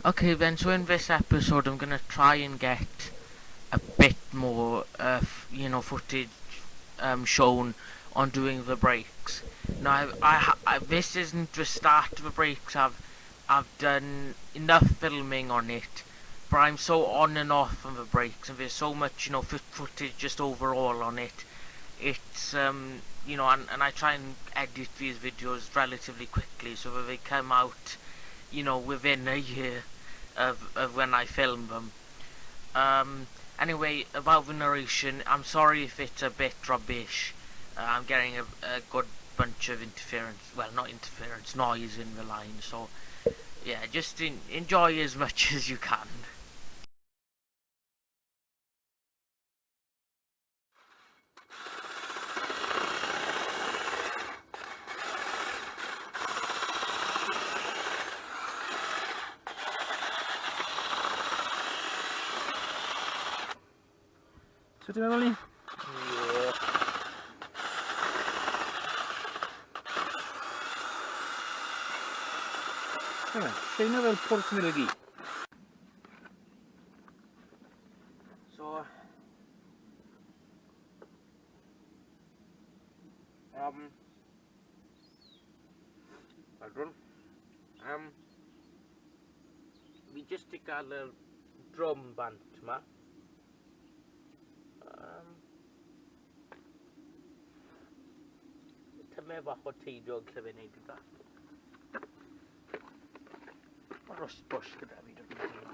Okay then, so in this episode I'm gonna try and get a bit more, footage shown on doing the brakes. Now, this isn't the start of the brakes. I've done enough filming on it, but I'm so on and off on the brakes, and there's so much, footage just overall on it. It's and I try and edit these videos relatively quickly so that they come out, within a year of when I film them. Anyway, about the narration, I'm sorry if it's a bit rubbish. I'm getting a good bunch of interference, well, not interference, noise in the line, so yeah, just enjoy as much as you can. Co ty meddwl ni? Yeah. Sheina fel pwrs milgi. So, pardon. We just take a little drum band, ma. Tyme bach o teidio lle fe'n neud gyda. Mae rust bush gyda fi dod yn dweud.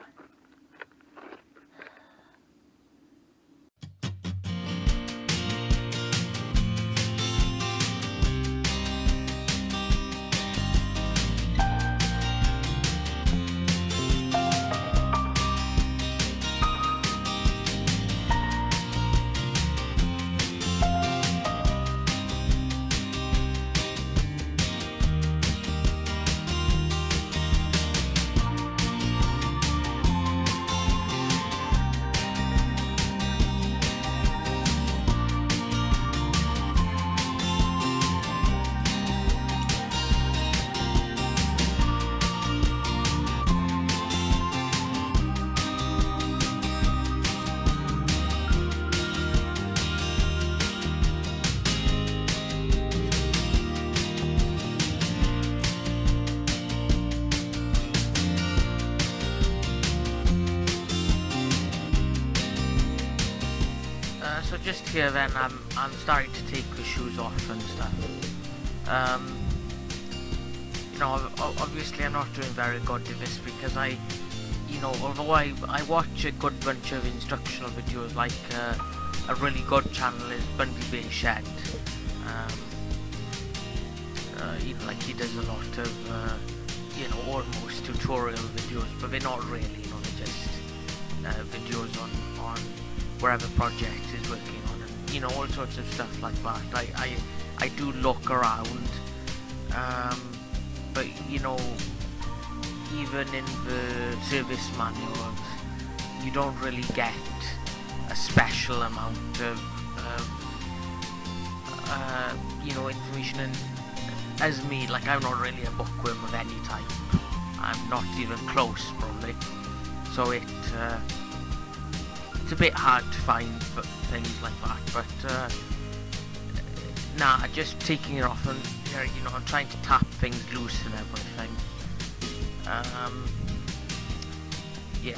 So just here then, I'm starting to take the shoes off and stuff. Obviously I'm not doing very good at this because although I watch a good bunch of instructional videos, like a really good channel is Bundy Bay Shed. Like he does a lot of, almost tutorial videos, but they're not really, they're just videos on wherever project is working on, and all sorts of stuff like that. I do look around, but even in the service manuals you don't really get a special amount of information, and as me, like, I'm not really a bookworm of any type. I'm not even close, probably, so it's a bit hard to find things like that, but just taking it off, and I'm trying to tap things loose and everything. Yeah.